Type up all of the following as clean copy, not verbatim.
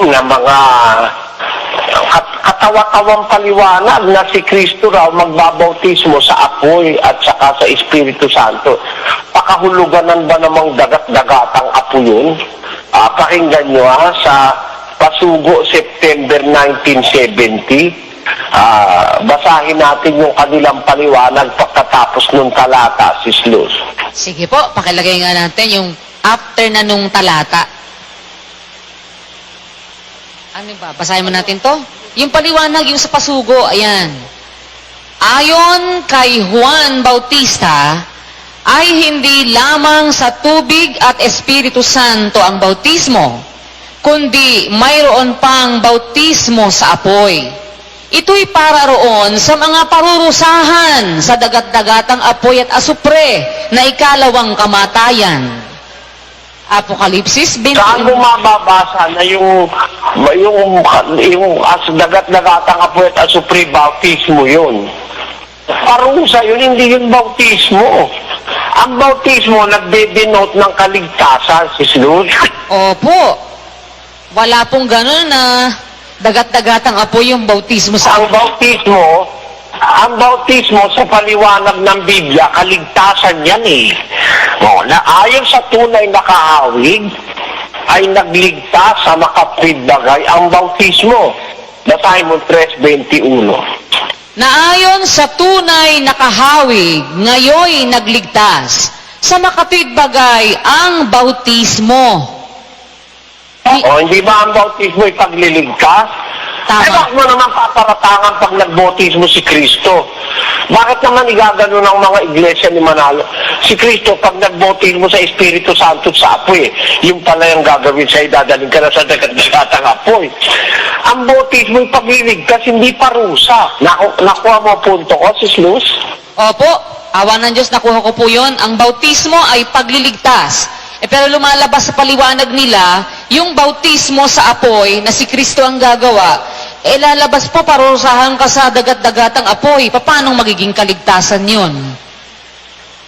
na mga katawa-tawang paliwanag na si Kristo raw magbabautismo sa apoy at saka sa Espiritu Santo. Pakahuluganan ba namang dagat-dagatang apo yun? Pakinggan nyo sa Pasugo, September 1970. Basahin natin yung kanilang paliwanag pagkatapos nung talata, Sis Luz. Sige po, pakilagay nga natin yung after na nung talata. Ano ba? Basahin mo natin to. Yung paliwanag, yung sa Pasugo, ayan. Ayon kay Juan Bautista, ay hindi lamang sa tubig at Espiritu Santo ang bautismo, kundi mayroon pang bautismo sa apoy. Ito'y para roon sa mga parurusahan sa dagat-dagatang apoy at asupre na ikalawang kamatayan. Apokalipsis 20. Saan mo mababasa na yung dagat-dagatang apoy at asupre, bautismo yun? Parusa yun, hindi yung bautismo. Ang bautismo nagde-denote ng kaligtasan, Sis Luz. Opo. Wala pong gano'n na dagat-dagatang apoy yung bautismo sa Ang bautismo sa paliwanag ng Biblia, kaligtasan yan eh. Na ayon sa tunay na kahawig, ay nagligtas sa makapwidbagay ang bautismo. Basahin mo 3:21. na ayon sa tunay na kahawig, ngayoy nagligtas, sa makatwidbagay ang bautismo. Hindi ba ang bautismo ay pagliligtas? Tama. Bakit mo naman paparatangan pag nagbautismo si Kristo? Bakit naman igagano ng mga iglesia ni Manalo? Si Kristo, pag nagbautismo sa Espiritu Santo sa apoy, yung pala yung gagawin sa'yo, dadaling ka na sa dagat-dagatang apoy. Ang bautismo ay pagliligtas, hindi parusa. Nakuha mo punto ko, Sis Luz? Opo, awa ng Diyos, nakuha ko po yun. Ang bautismo ay pagliligtas. Pero lumalabas sa paliwanag nila, yung bautismo sa apoy na si Kristo ang gagawa, lalabas po parusahan ka sa dagat-dagatang apoy. Paano magiging kaligtasan yun?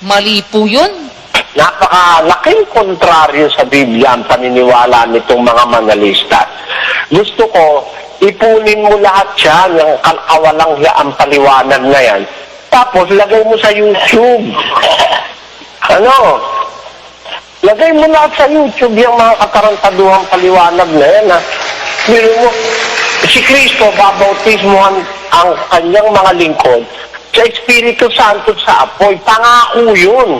Mali po yun. Napakalaking kontraryo sa Biblia ang paniniwala nitong mga manalista. Gusto ko, ipunin mo lahat yan, yung kawalang ang paliwanag na yan. Tapos, lagay mo sa YouTube. Lagay mo lahat sa YouTube yung mga katarantaduhang paliwanag na yan. Pero mo, si Kristo, babautismohan ang kanyang mga lingkod sa Espiritu Santo sa apoy. Pangako yun.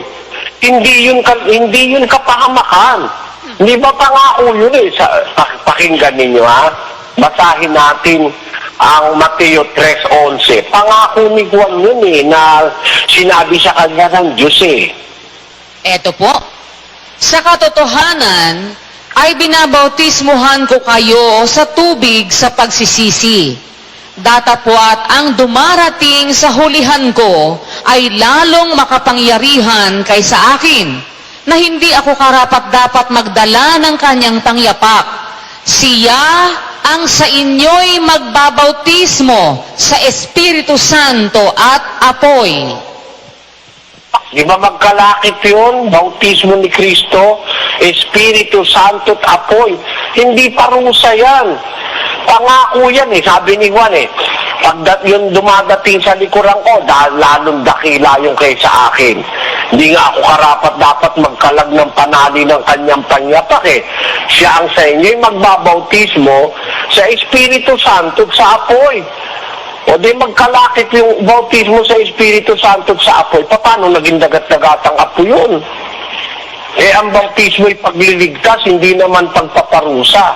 Hindi yun kapahamakan. Hindi ba pangako yun eh? Pakinggan ninyo Basahin natin ang Mateo 3:11. Pangako ni Juan yun na sinabi sa kanya ng Diyos Eto po. Sa katotohanan, ay binabautismuhan ko kayo sa tubig sa pagsisisi. Datapwat ang dumarating sa hulihan ko ay lalong makapangyarihan kaysa akin, na hindi ako karapat-dapat magdala ng kanyang pangyapak. Siya ang sa inyo'y magbabautismo sa Espiritu Santo at apoy. Di ba magkalakip yun? Bautismo ni Kristo, Espiritu Santo at apoy. Hindi parusa yan. Pangako yan sabi ni Juan pag yun dumadating sa likuran ko, lalong dakila yung kaysa akin. Hindi nga ako karapat dapat magkalag ng panali ng kanyang panyapak Siya ang sa inyo'y magbabautismo sa Espiritu Santo at sa apoy. O di magkalakip yung bautismo sa Espiritu Santo sa apoy, paano naging dagat-dagatang apoy yun? Ang bautismo ay pagliligtas, hindi naman pagpaparusa.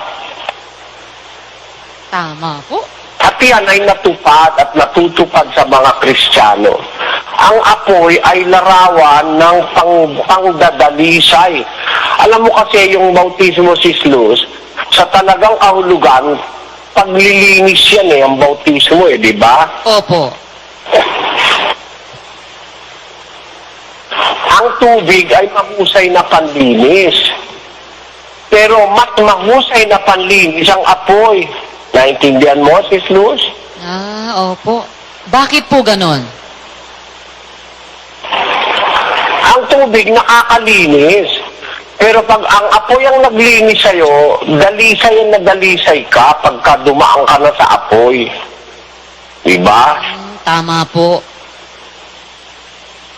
Tama po. At yan ay natupad at natutupad sa mga Kristiyano. Ang apoy ay larawan ng pangdadalisay. Alam mo kasi yung bautismo, Sis Luz, sa talagang kahulugan, paglilinis yan ang bautismo di ba? Opo. Ang tubig ay mahusay na panlinis. Pero mas mahusay na panlinis ang apoy. Naintindihan mo, Sis Luz? Opo. Bakit po ganon? Ang tubig nakakalinis. Pero pag ang apoy ang naglinis sa'yo, dalisay na dalisay ka pagka dumaan ka na sa apoy. Diba? Tama po.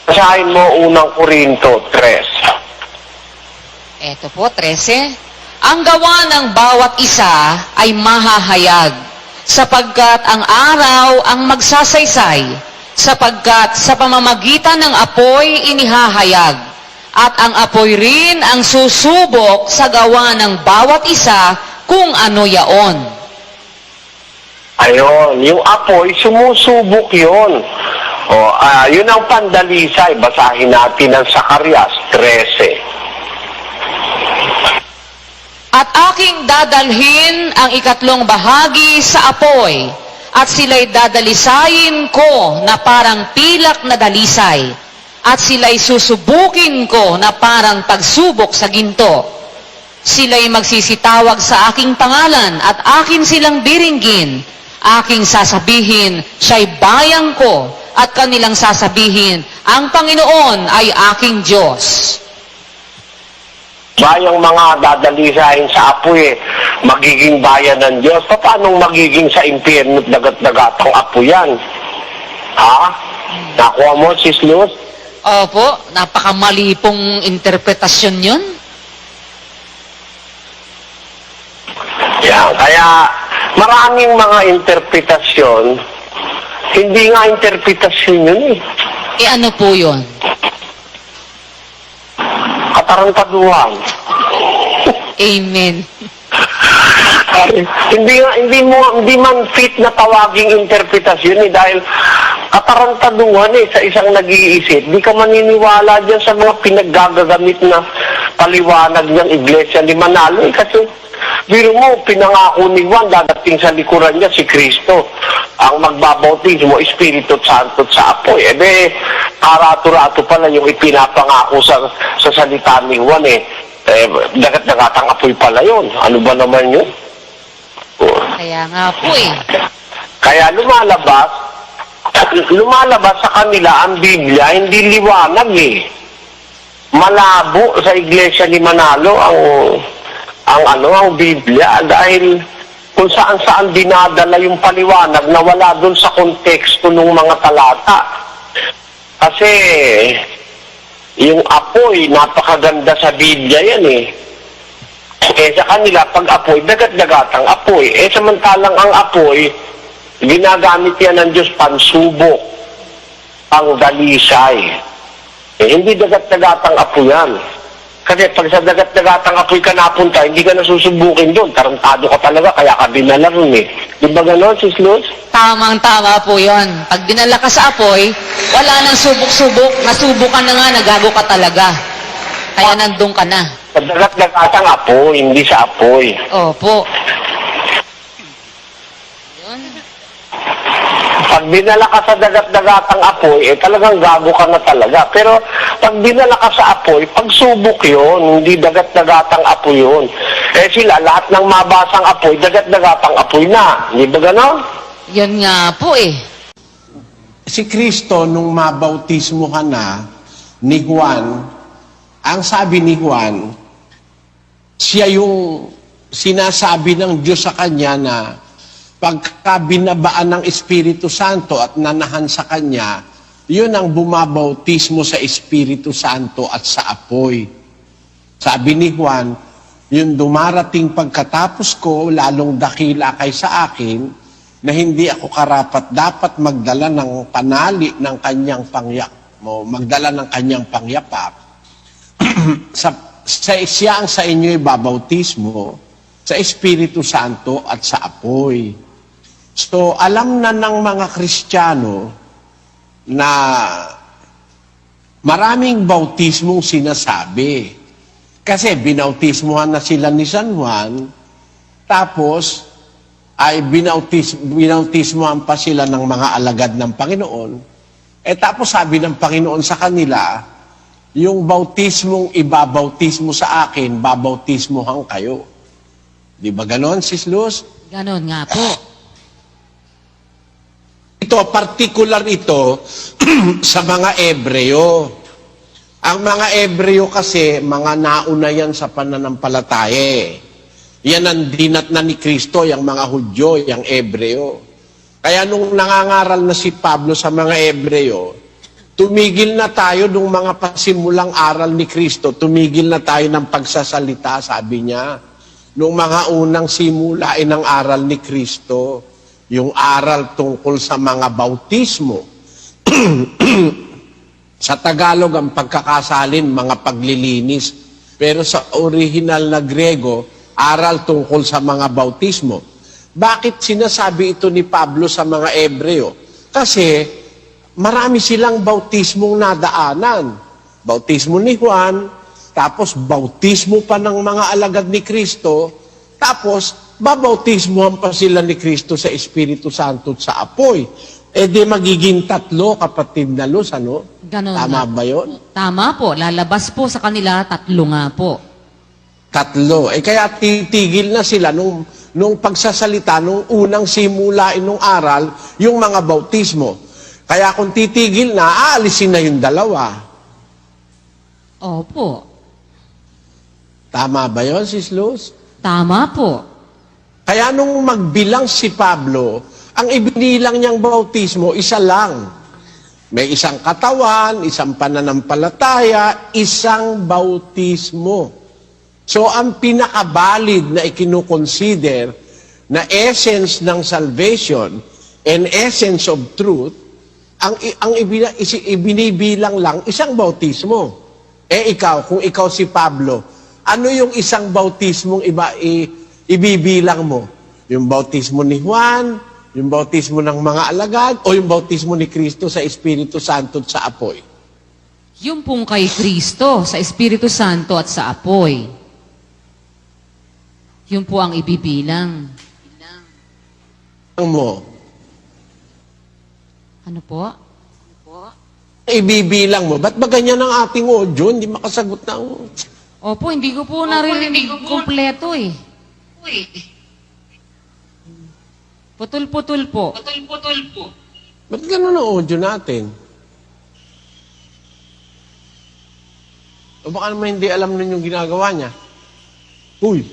Basahin mo unang Korinto 3. Eto po, 13. Ang gawa ng bawat isa ay mahahayag, sapagkat ang araw ang magsasaysay, sapagkat sa pamamagitan ng apoy inihahayag, at ang apoy rin ang susubok sa gawa ng bawat isa kung ano yaon. Ayun, yung apoy, sumusubok yun. Yun ang pandalisay. Basahin natin ang Zacarias 13. At aking dadalhin ang ikatlong bahagi sa apoy, at sila'y dadalisayin ko na parang pilak na dalisay, at sila'y susubukin ko na parang pagsubok sa ginto. Sila'y magsisitawag sa aking pangalan, at akin silang diringgin. Aking sasabihin, siya'y bayang ko, at kanilang sasabihin, ang Panginoon ay aking Diyos. Bayang mga dadalisahin sa apoy, magiging bayan ng Diyos. Paano magiging sa impyerno at dagat-dagatang apoy yan? Ha? Nakuha mo, Sis Luz? Opo, napakamali pong interpretasyon yun. Yan, kaya maraming mga interpretasyon, hindi nga interpretasyon yun eh. Ano po yun? Katarantaduhan. Amen. Hindi man fit na tawaging interpretasyon eh, dahil katarantaduhan eh sa isang nag-iisip. Di ka maniniwala dyan sa mga pinaggagagamit na paliwanag ng Iglesia ni Manalo eh, kasi biro mo, pinangako ni Juan, dadating sa likuran niya si Kristo. Ang magbabautismo, Espiritu Santo sa apoy. Karato-rato pala yung ipinapangako sa salita ni Juan eh. Dagat-dagatang apoy pala yun. Ano ba naman yun? Kaya nga po eh. Kaya lumalabas sa kanila ang Biblia, hindi liwanag eh. Malabo sa Iglesia ni Manalo ang Biblia dahil kung saan-saan dinadala yung paliwanag na wala doon sa konteksto ng mga talata. Kasi yung apoy, napakaganda sa Biblia yan eh. Sa kanila, pag apoy, dagat-dagatang apoy. Samantalang ang apoy, ginagamit yan ng Diyos pansubok, ang dalisay. Hindi dagat-dagatang apoy yan. Kasi pag sa dagat-dagatang apoy ka napunta, hindi ka nasusubukin doon. Tarantado ka talaga, kaya ka dinala rin eh. Di ba ganon, Sis Luz? Tamang-tama po yon. Pag dinala ka sa apoy, wala nang subok-subok, nasubukan na nga, nagago ka talaga. Kaya nandun ka na. Sa dagat-dagatang apoy, hindi sa apoy. Opo. Yun. Pag dinala ka sa dagat-dagatang apoy, talagang gago ka na talaga. Pero pag dinala ka sa apoy, pagsubok yun, hindi dagat-dagatang apoy yun. Sila, lahat ng mabasang apoy, dagat-dagatang apoy na. Hindi ba gano'n? Yun nga po eh. Si Kristo, nung mabautismo ka na ni Juan, ang sabi ni Juan, siya yung sinasabi ng Diyos sa kanya na pagka binabaan ng Espiritu Santo at nanahan sa kanya, yun ang bumabautismo sa Espiritu Santo at sa apoy. Sabi ni Juan, yung dumarating pagkatapos ko, lalong dakila kay sa akin, na hindi ako karapat dapat magdala ng panali ng kanyang magdala ng kanyang pangyapak. Siya ang sa inyo'y babautismo sa Espiritu Santo at sa apoy. So, alam na ng mga Kristiyano na maraming bautismong sinasabi. Kasi binautismohan na sila ni San Juan, tapos ay binautismohan pa sila ng mga alagad ng Panginoon. Tapos sabi ng Panginoon sa kanila, yung bautismong ibabautismo sa akin, babautismohan kayo. Di ba ganon, Sis Luz? Ganon nga po. Ito, particular ito sa mga Ebreo. Ang mga Ebreo kasi, mga nauna yan sa pananampalataya eh. Yan ang dinat na ni Kristo, yung mga Hudyo, yung Ebreo. Kaya nung nangangaral na si Pablo sa mga Ebreo, tumigil na tayo nung mga pasimulang aral ni Kristo, tumigil na tayo ng pagsasalita, sabi niya. Nung mga unang simula ng aral ni Kristo, yung aral tungkol sa mga bautismo. Sa Tagalog, ang pagkakasalin, mga paglilinis. Pero sa original na Grego, aral tungkol sa mga bautismo. Bakit sinasabi ito ni Pablo sa mga Ebreo? Kasi marami silang bautismong nadaanan. Bautismo ni Juan, tapos bautismo pa ng mga alagad ni Kristo, tapos babautismohan pa sila ni Kristo sa Espiritu Santo at sa apoy. Eh di magiging 3, kapatid na Luz, ano? Ganon Tama nga. ba yun? Tama po. Lalabas po sa kanila 3 nga po. 3. Eh kaya titigil na sila nung pagsasalita, nung unang simula nung aral, yung mga bautismo. Kaya kung titigil na, aalisin na yung 2. Opo. Tama ba yun, Sis Luz? Tama po. Kaya nung magbilang si Pablo, ang ibinilang niyang bautismo, isa lang. May isang katawan, isang pananampalataya, isang bautismo. So, ang pinakabalid na ikinukonsider na essence ng salvation and essence of truth, ang ibinibilang lang isang bautismo. Eh ikaw, kung ikaw si Pablo, ano yung isang bautismong ibibilang mo? Yung bautismo ni Juan, yung bautismo ng mga alagad, o yung bautismo ni Kristo sa Espiritu Santo at sa apoy? Yung pong kay Kristo, sa Espiritu Santo at sa apoy. Yun po ang ibibilang. Ang mo, Ano po? ibibilang mo. Ba't ba ganyan ang ating audio? Hindi makasagot ng... Opo, hindi ko po naririnig kompleto eh. Putol-putol po. Ba't ganun ang audio natin? O baka naman hindi alam nun yung ginagawa niya. Uy!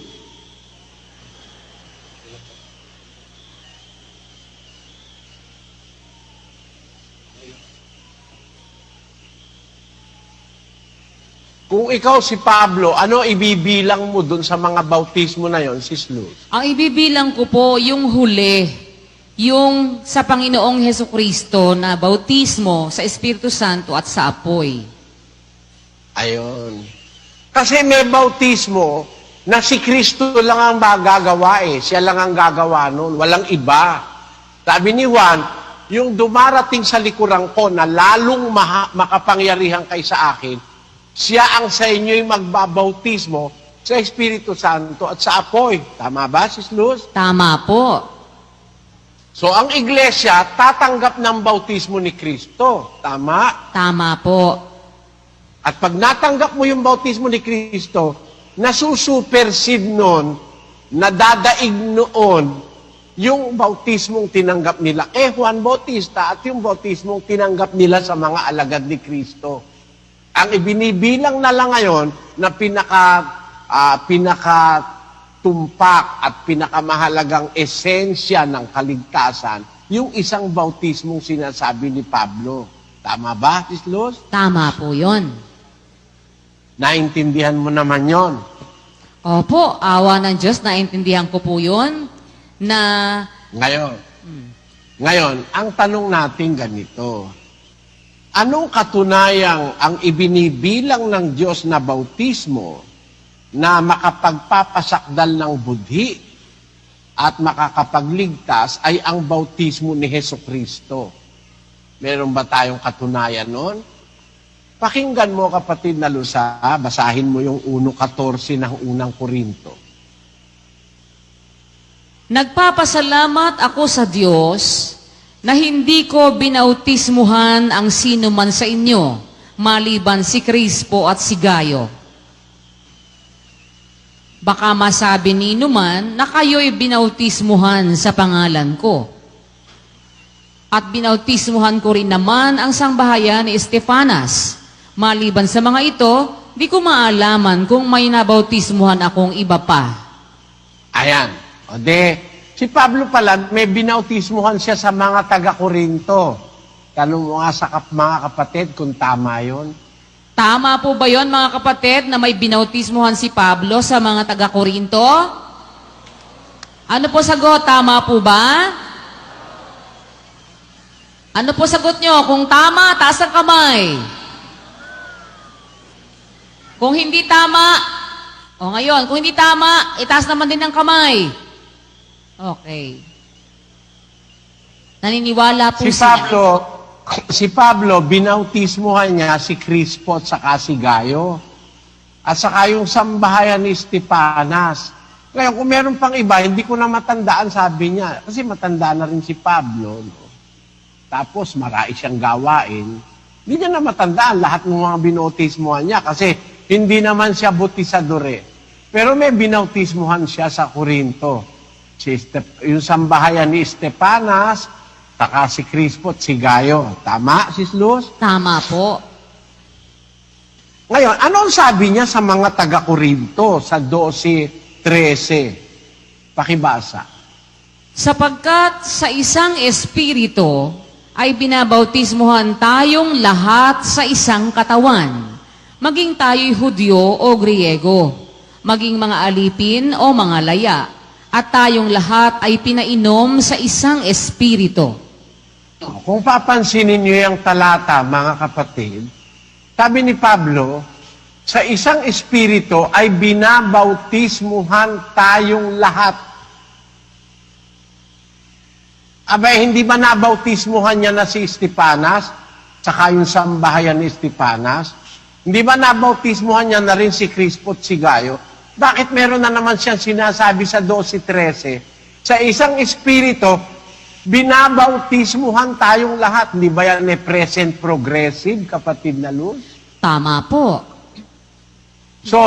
Kung ikaw si Pablo, ano ibibilang mo dun sa mga bautismo na yon, Sis Luz? Ang ibibilang ko po, yung huli, yung sa Panginoong Hesukristo na bautismo sa Espiritu Santo at sa apoy. Ayon. Kasi may bautismo na si Kristo lang ang magagawa eh. Siya lang ang gagawa nun. Walang iba. Sabi ni Juan, yung dumarating sa likuran ko na lalong makapangyarihan kay sa akin, siya ang sa inyo'y magbabautismo sa Espiritu Santo at sa apoy. Tama ba, Sis Luz? Tama po. So, ang iglesia tatanggap ng bautismo ni Kristo. Tama? Tama po. At pag natanggap mo yung bautismo ni Kristo, nasusupersede nun, nadadaig noon, yung bautismong tinanggap nila kay Juan Bautista at yung bautismong tinanggap nila sa mga alagad ni Kristo. Ang ibinibilang na lang ngayon na pinakatumpak at pinakamahalagang esensya ng kaligtasan, yung isang bautismong sinasabi ni Pablo. Tama ba, Sis Luz? Tama po yun. Naintindihan mo naman yon. Opo, awa ng Diyos, naintindihan ko po yun na... Ngayon, ang tanong natin ganito. Anong katunayang ang ibinibilang ng Diyos na bautismo na makapagpapasakdal ng budhi at makakapagligtas ay ang bautismo ni Hesukristo? Meron ba tayong katunayan nun? Pakinggan mo, kapatid na Lusa, basahin mo yung 1:14 ng unang Korinto. Nagpapasalamat ako sa Diyos na hindi ko binautismuhan ang sino man sa inyo, maliban si Crispo at si Gayo. Baka masabi ni Numan na kayo'y binautismuhan sa pangalan ko. At binautismuhan ko rin naman ang sangbahayan ni Estefanas, Maliban sa mga ito, di ko maalaman kung may nabautismuhan akong iba pa. Ayan. O de, si Pablo pala, may binautismuhan siya sa mga taga-Korinto. Tanong mo nga sa mga kapatid kung tama yon. Tama po ba yon mga kapatid na may binautismuhan si Pablo sa mga taga-Korinto? Ano po sagot? Tama po ba? Ano po sagot nyo? Kung tama, taas ang kamay. Kung hindi tama, o ngayon, kung hindi tama, itaas naman din ang kamay. Okay. Naniniwala po Si Pablo, binautismuhan niya si Crispo at saka si Gayo. At saka yung sambahayan ni Estepanas. Ngayon, kung meron pang iba, hindi ko na matandaan, sabi niya. Kasi matanda na rin si Pablo. No? Tapos, marami siyang gawain. Hindi niya na matandaan lahat ng mga binautismuhan niya. Kasi, hindi naman siya butisador eh. Pero may binautismuhan siya sa Corinto. Yung sambahayan ni Estepanas, saka si Crispo at si Gayo. Tama, Sis Luz? Tama po. Ngayon, ano ang sabi niya sa mga taga-Corinto sa 12:13? Pakibasa. Sapagkat sa isang espiritu ay binabautismuhan tayong lahat sa isang katawan, maging tayo'y Hudyo o Griego, maging mga alipin o mga laya, at tayong lahat ay pinainom sa isang espiritu. Kung papansinin niyo yung talata, mga kapatid, sabi ni Pablo, sa isang espiritu ay binabautismuhan tayong lahat. Abay, hindi ba nabautismuhan niya na si Estepanas, saka yung sambahayan ni Estepanas? Hindi ba nabautismuhan niya na rin si Crispo at si Gayo? Bakit meron na naman siyang sinasabi sa 12:13? Sa isang espiritu, binabautismuhan tayong lahat. Hindi ba yan present progressive, kapatid na Luz? Tama po. So,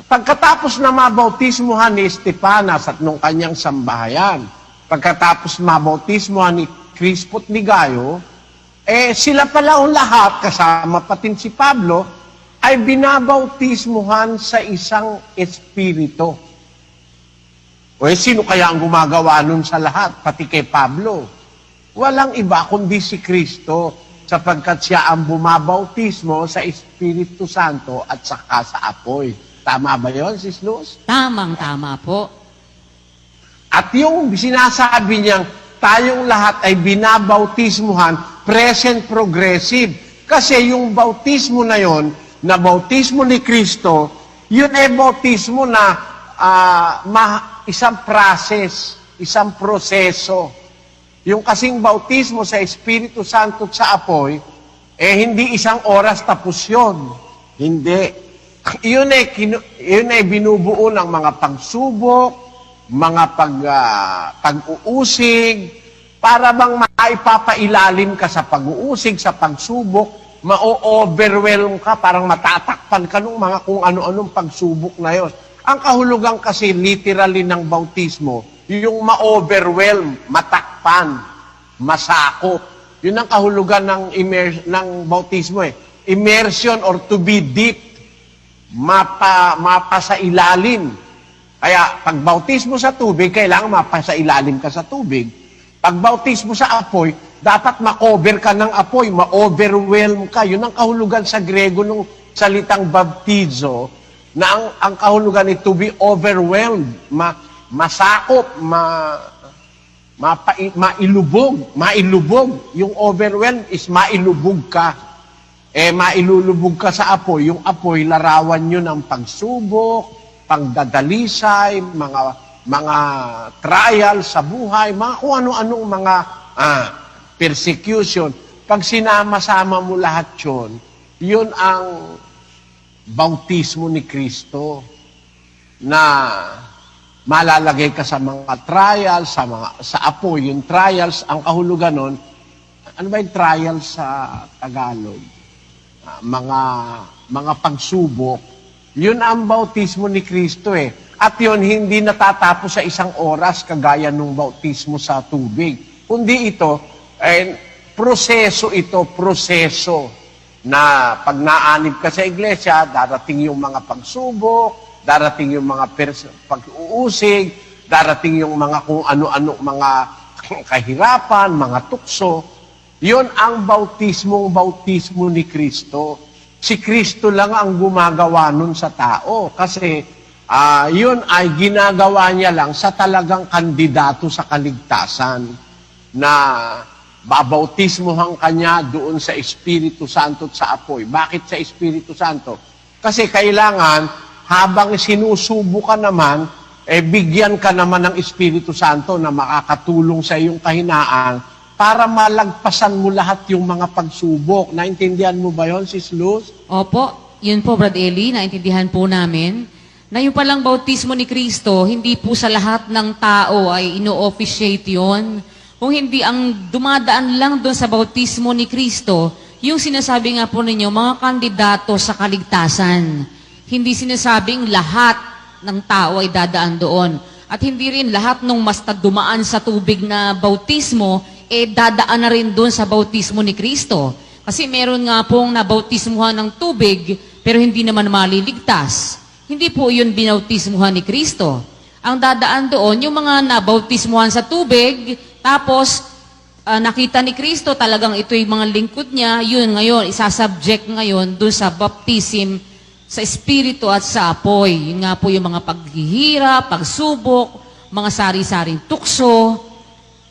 pagkatapos na mabautismuhan ni Estepanas at nung kanyang sambahayan, pagkatapos mabautismuhan ni Crispo at ni Gayo, sila pala ang lahat, kasama patin si Pablo, ay binabautismuhan sa isang espiritu. O sino kaya ang gumagawa nun sa lahat, pati kay Pablo? Walang iba kundi si Kristo, sapagkat siya ang bumabautismo sa Espiritu Santo at saka sa apoy. Tama ba yun, Sis Luz? Tamang-tama po. At yung sinasabi niyang tayong lahat ay binabautismuhan, present progressive. Kasi yung bautismo na yon, na bautismo ni Kristo, yun ay bautismo na isang process, isang proseso. Yung kasing bautismo sa Espiritu Santo at sa apoy, hindi isang oras tapos yun. Hindi. Yun ay binubuo ng mga pagsubok, mga pag-uusig, para bang maipapailalim ka sa pag-uusig, sa pagsubok, ma-overwhelm ka, parang matatakpan ka ng mga kung ano-anong pagsubok na yun. Ang kahulugan kasi literally ng bautismo, yung ma-overwhelm, matakpan, masakop. Yun ang kahulugan ng bautismo eh. Immersion or to be deep, mapa sa ilalim. Kaya pag bautismo sa tubig, kailangan mapa sa ilalim ka sa tubig. Pag bautismo sa apoy, dapat ma-cover ka ng apoy, ma-overwhelm ka. Yun ang kahulugan sa Grego ng salitang baptizo, na ang kahulugan ay to be overwhelmed, masakop, mailubog. Yung overwhelm is mailubog ka. Mailulubog ka sa apoy. Yung apoy, larawan nyo ng pagsubok, pagdadalisay, mga trial sa buhay, mga kung ano-anong mga persecution. Pag sinama-sama mo lahat yun, yun ang bautismo ni Kristo na malalagay ka sa mga trials, sa apoy. Yung trials, ang kahulugan nun, ano ba yung trials sa Tagalog? Mga pagsubok. Yun ang bautismo ni Kristo eh. At yun, hindi natatapos sa isang oras kagaya ng bautismo sa tubig. Kundi ito, proseso ito, proseso. na pag naanib ka sa iglesia, darating yung mga pagsubok, darating yung mga pag-uusig, darating yung mga kung ano-ano, mga kahirapan, mga tukso. Yun ang bautismo ni Kristo. Si Kristo lang ang gumagawa nun sa tao. Kasi yun ay ginagawa niya lang sa talagang kandidato sa kaligtasan na babautismohan kanya doon sa Espiritu Santo at sa apoy. Bakit sa Espiritu Santo? Kasi kailangan, habang sinusubo ka naman, bigyan ka naman ng Espiritu Santo na makakatulong sa iyong kahinaan para malagpasan mo lahat yung mga pagsubok. Naintindihan mo ba yon, Sis Luz? Opo, yun po, Brad Eli, naintindihan po namin na yung palang bautismo ni Kristo, hindi po sa lahat ng tao ay ino-officiate yun. Kung hindi, ang dumadaan lang doon sa bautismo ni Kristo, yung sinasabi nga po ninyo, mga kandidato sa kaligtasan. Hindi sinasabing lahat ng tao ay dadaan doon. At hindi rin lahat ng basta dumaan sa tubig na bautismo, dadaan na rin doon sa bautismo ni Kristo. Kasi meron nga pong nabautismuhan ng tubig, pero hindi naman maliligtas. Hindi po yun binautismuhan ni Kristo. Ang dadaan doon, yung mga nabautismuhan sa tubig, tapos nakita ni Kristo talagang ito yung mga lingkod niya, yun ngayon, isasubject ngayon doon sa baptism sa Espiritu at sa apoy. Yun nga po yung mga paghihirap, pagsubok, mga sari-saring tukso,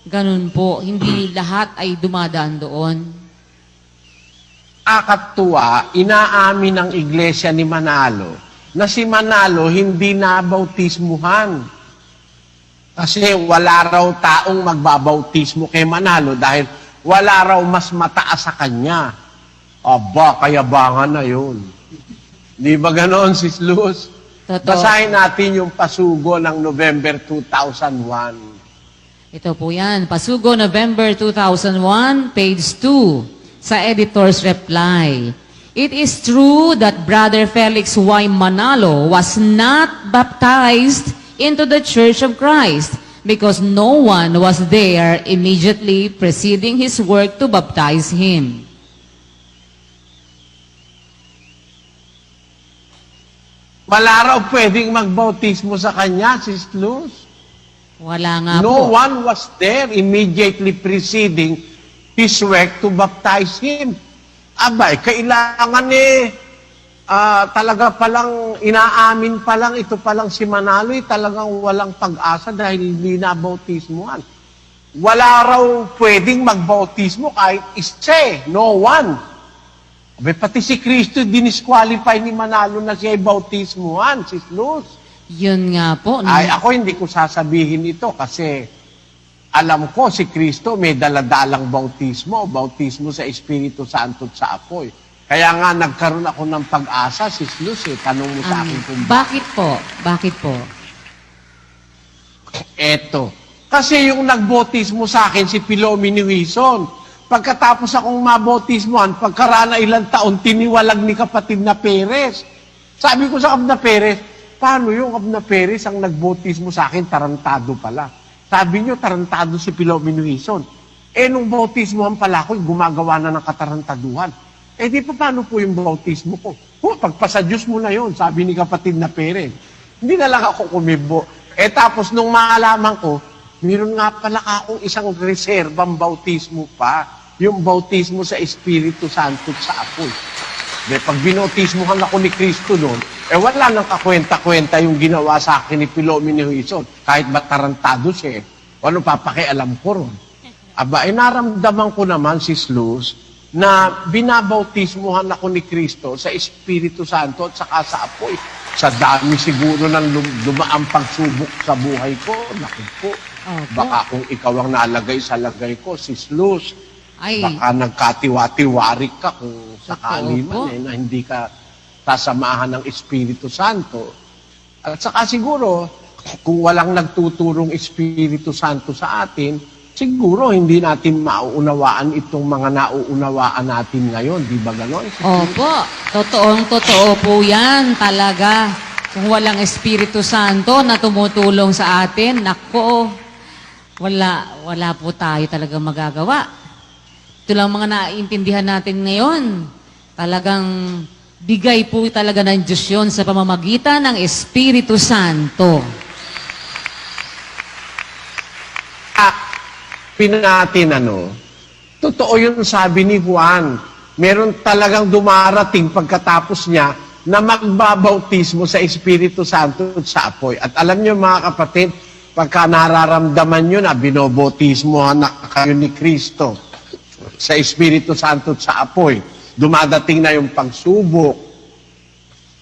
ganun po. Hindi lahat ay dumadaan doon. Akatuwa, inaamin ng iglesia ni Manalo na si Manalo hindi nabautismuhan. Kasi wala raw taong magbabautismo kay Manalo dahil wala raw mas mataas sa kanya. Aba, kayabangan na yun. Di ba ganoon, Sis Luz? Totoo. Basahin natin yung pasugo ng November 2001. Ito po yan. Pasugo, November 2001, page 2, sa editor's reply. It is true that Brother Felix Y. Manalo was not baptized into the Church of Christ because no one was there immediately preceding his work to baptize him. Wala raw pwedeng magbautismo sa kanya, Sis Luz. Wala nga No po. one was there immediately preceding his work to baptize him. Abay, kailangan talaga palang inaamin palang ito palang si Manalo talagang walang pag-asa dahil hindi na bautismuhan. Wala raw pwedeng magbautismo kahit isa, no one. Abay, pati si Kristo dinisqualify ni Manalo na siya ay bautismuhan, Sis Luz. Yun nga po. Ay, ako hindi ko sasabihin ito kasi alam ko si Kristo may daladalang bautismo sa Espiritu Santo at sa apoy. Kaya nga nagkaroon ako ng pag-asa, Sis Luz, tanong mo sa akin kung Bakit po? Bakit po? eto. Kasi yung nagbautismo sa akin si Pilomini Wison. Pagkatapos akong mabautismohan, pagkaraan na ilang taon, tiniwalag ni kapatid na Perez. Sabi ko sa Kapna Perez, paano yung Kapna Perez ang nagbautismo sa akin, tarantado pala. Sabi niyo, tarantado si Pilomini Wison. Nung bautismohan pala ako, gumagawa na ng katarantaduhan. Di pa paano po yung bautismo ko? Pagpasa Diyos mo na yun, sabi ni kapatid na Perez. Hindi na lang ako kumibo. Tapos nung maalaman ko, meron nga pala akong isang reserbang bautismo pa. Yung bautismo sa Espiritu Santo at sa apoy. Pag binautismohan ako ni Kristo noon, wala nang kakwenta-kwenta yung ginawa sa akin ni Pilomini Wison. Kahit ba tarantado siya, ano papakialam ko ron. Aba, naramdaman ko naman, Sis Luz, na binabautismuhan ako ni Kristo sa Espiritu Santo at saka sa apoy. Sa dami siguro ng dumaang pagsubok sa buhay ko, naku po. Baka kung ikaw ang nalagay sa lagay ko, Sis Luz, baka nagkatiwa-tiwarik ka kung sakali man na hindi ka sasamahan ng Espiritu Santo. At saka siguro, kung walang nagtuturong Espiritu Santo sa atin, siguro hindi natin mauunawaan itong mga nauunawaan natin ngayon. Di ba gano'n? Opo, totoo po yan talaga. Kung walang Espiritu Santo na tumutulong sa atin, nako, wala po tayo talaga magagawa. Ito lang mga naiintindihan natin ngayon. Talagang bigay po talaga ng Diyos yun sa pamamagitan ng Espiritu Santo. Natin totoo yun sabi ni Juan. Meron talagang dumarating pagkatapos niya na magbabautismo sa Espiritu Santo at sa apoy. At alam niyo mga kapatid, pagka nararamdaman nyo na binobautismohan na kayo ni Kristo sa Espiritu Santo at sa apoy, dumadating na yung pagsubok,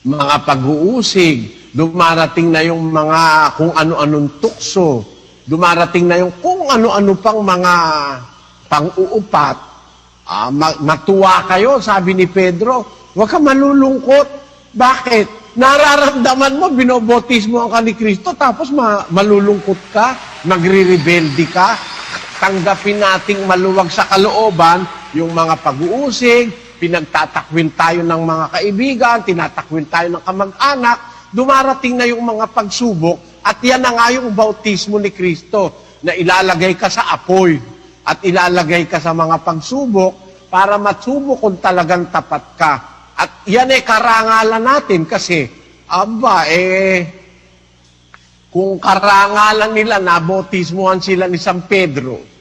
mga pag-uusig, dumarating na yung mga kung ano-anong tukso, dumarating na yung kung ano-ano pang mga pang-uupat. Matuwa kayo, sabi ni Pedro, huwag ka malulungkot. Bakit? Nararamdaman mo, binobotismo ang ka ni Kristo, tapos malulungkot ka, magre-rebelde ka. Tanggapin nating maluwag sa kalooban yung mga pag-uusig, pinagtatakwil tayo ng mga kaibigan, tinatakwil tayo ng kamag-anak, dumarating na yung mga pagsubok, at yan na nga yung bautismo ni Kristo, na ilalagay ka sa apoy, at ilalagay ka sa mga pagsubok, para matsubok kung talagang tapat ka. At yan karangalan natin, kasi, kung karangalan nila, nabautismohan sila ni San Pedro,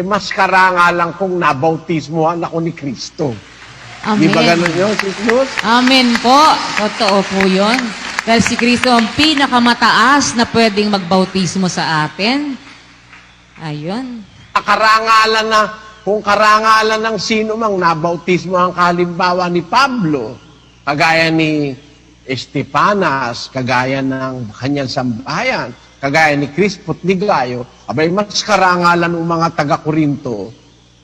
mas karangalan kung nabautismohan ako ni Kristo. Amen. Di ba ganun yun, Sis Luz? Amen po. Totoo po yun. Dahil si Kristo ang pinakamataas na pwedeng magbautismo sa atin. Ayun. Karangalan na, kung karangalan ng sino mang nabautismo ang kalimbawa ni Pablo, kagaya ni Estepanas, kagaya ng kanyang sambahayan, kagaya ni Crisput ni Gayo, abay mas karangalan ng mga taga-Korinto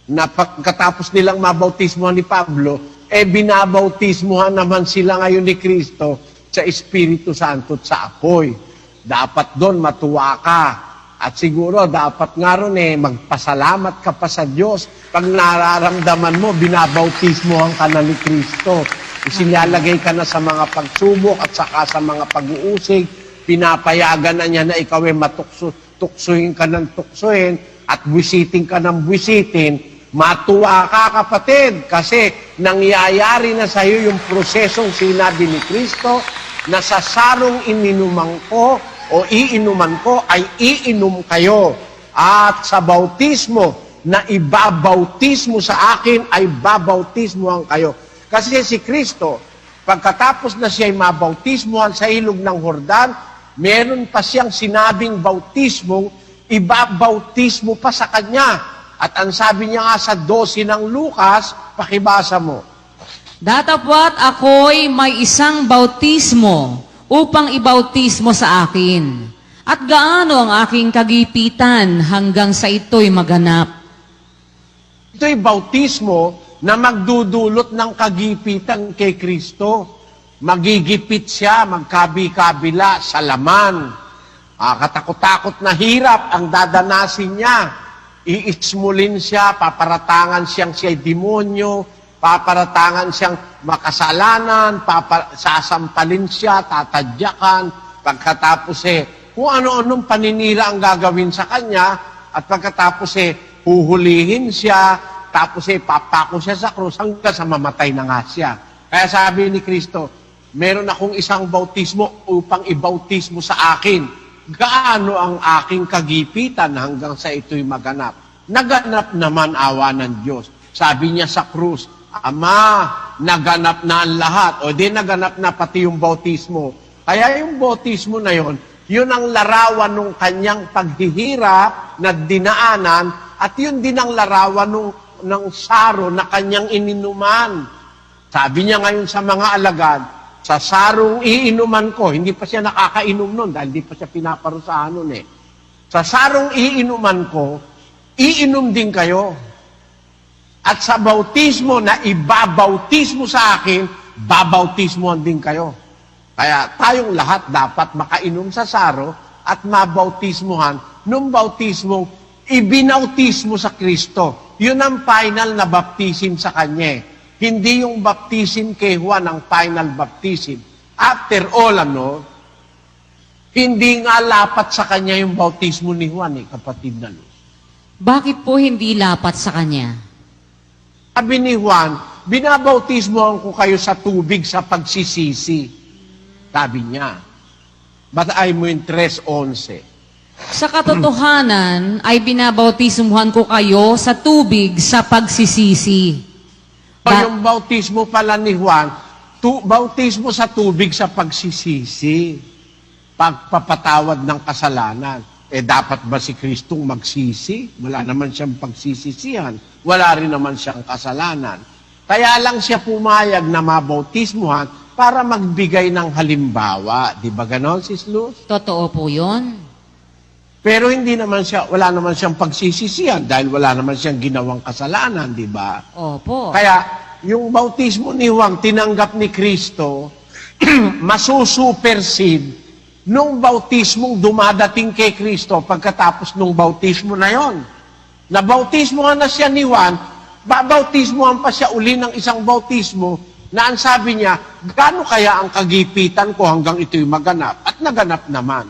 na pagkatapos nilang mabautismohan ni Pablo, binabautismohan naman sila ngayon ni Kristo sa Espiritu Santo at sa apoy. Dapat doon matuwa ka. At siguro dapat nga ron magpasalamat ka pa sa Diyos pag nararamdaman mo, binabautismohan ka na ni Kristo. Isilalagay ka na sa mga pagsubok at saka sa mga pag-uusig. Pinapayagan na niya na ikaw tuksuhin ka ng tuksuhin at buwisitin ka ng buwisitin. Matuwa ka, kapatid, kasi nangyayari na sa iyo yung prosesong sinabi ni Kristo na sa sarong ininuman ko o iinuman ko ay iinom kayo. At sa bautismo na ibabautismo sa akin ay babautismohan kayo. Kasi si Kristo, pagkatapos na siya'y mabautismohan sa ilog ng Jordan, meron pa siyang sinabing bautismong ibabautismo pa sa kanya. At ang sabi niya nga sa 12 ng Lucas, pakibasa mo. Datapwat ako'y may isang bautismo upang ibautismo sa akin. At gaano ang aking kagipitan hanggang sa ito'y maganap? Ito'y bautismo na magdudulot ng kagipitan kay Kristo. Magigipit siya, magkabi-kabila sa laman. Katakot-takot na hirap ang dadanasin niya. Iismulin siya, paparatangan siyang siya'y demonyo, paparatangan siyang makasalanan, sasampalin siya, tatadyakan, pagkatapos kung ano-anong paninira ang gagawin sa kanya, at pagkatapos huhulihin siya, tapos papako siya sa krus hanggang sa mamatay na nga siya. Kaya sabi ni Kristo, meron akong isang bautismo upang ibautismo sa akin. Gaano ang aking kagipitan hanggang sa ito'y maganap? Naganap naman awa ng Diyos. Sabi niya sa krus, Ama, naganap na ang lahat. O di naganap na pati yung bautismo. Kaya yung bautismo na yon, yun ang larawan ng kanyang paghihirap na dinaanan at yun din ang larawan ng saro na kanyang ininuman. Sabi niya ngayon sa mga alagad, sa sarong iinuman ko, hindi pa siya nakakainom nun dahil hindi pa siya pinaparusahan nun Sa sarong iinuman ko, iinom din kayo. At sa bautismo na ibabautismo sa akin, babautismohan din kayo. Kaya tayong lahat dapat makainom sa saro at mabautismohan nung bautismong ibinautismo sa Kristo. Yun ang final na baptism sa Kanya. Hindi yung baptism kay Juan ang final baptism. After all, hindi nga lapat sa Kanya yung bautismo ni Juan, kapatid na Luz. Bakit po hindi lapat sa kanya? Sabi ni Juan, binabautismohan ko kayo sa tubig sa pagsisisi. Sabi niya. Batay mo yung 3:11. Sa katotohanan ay binabautismuhan ko kayo sa tubig sa pagsisisi. So, yung bautismo pala ni Juan, bautismo sa tubig sa pagsisisi. Pagpapatawad ng kasalanan. Dapat ba si Kristong magsisi? Wala naman siyang pagsisisihan. Wala rin naman siyang kasalanan. Kaya lang siya pumayag na mabautismuhan para magbigay ng halimbawa. Di ba ganon, Sis Luz? Totoo po yun. Pero hindi naman siya, wala naman siyang pagsisisihan dahil wala naman siyang ginawang kasalanan, di ba? Opo. Kaya, yung bautismo ni Juan, tinanggap ni Kristo, masusupersede nung bautismong dumadating kay Kristo pagkatapos nung bautismo na yon. Nabautismohan na siya ni Juan, babautismohan pa siya uli ng isang bautismo na ang sabi niya, gaano kaya ang kagipitan ko hanggang ito'y maganap? At naganap naman.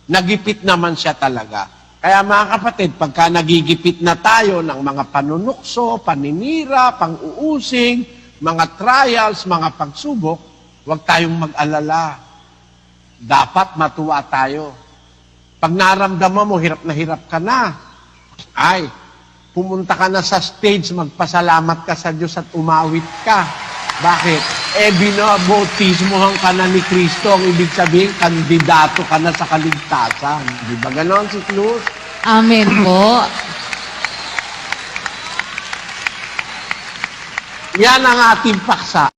Nagipit naman siya talaga. Kaya mga kapatid, pagka nagigipit na tayo ng mga panunukso, paninira, pang-uusig, mga trials, mga pagsubok, huwag tayong mag-alala. Dapat matuwa tayo. Pag naramdaman mo, hirap na hirap ka na, ay, pumunta ka na sa stage, magpasalamat ka sa Diyos at umawit ka. Bakit? Binabautismohan ka na ni Kristo. Ang ibig sabihin, kandidato ka na sa kaligtasan. Di ba ganon, Sis Luz? Amen po. Yan ang ating paksa.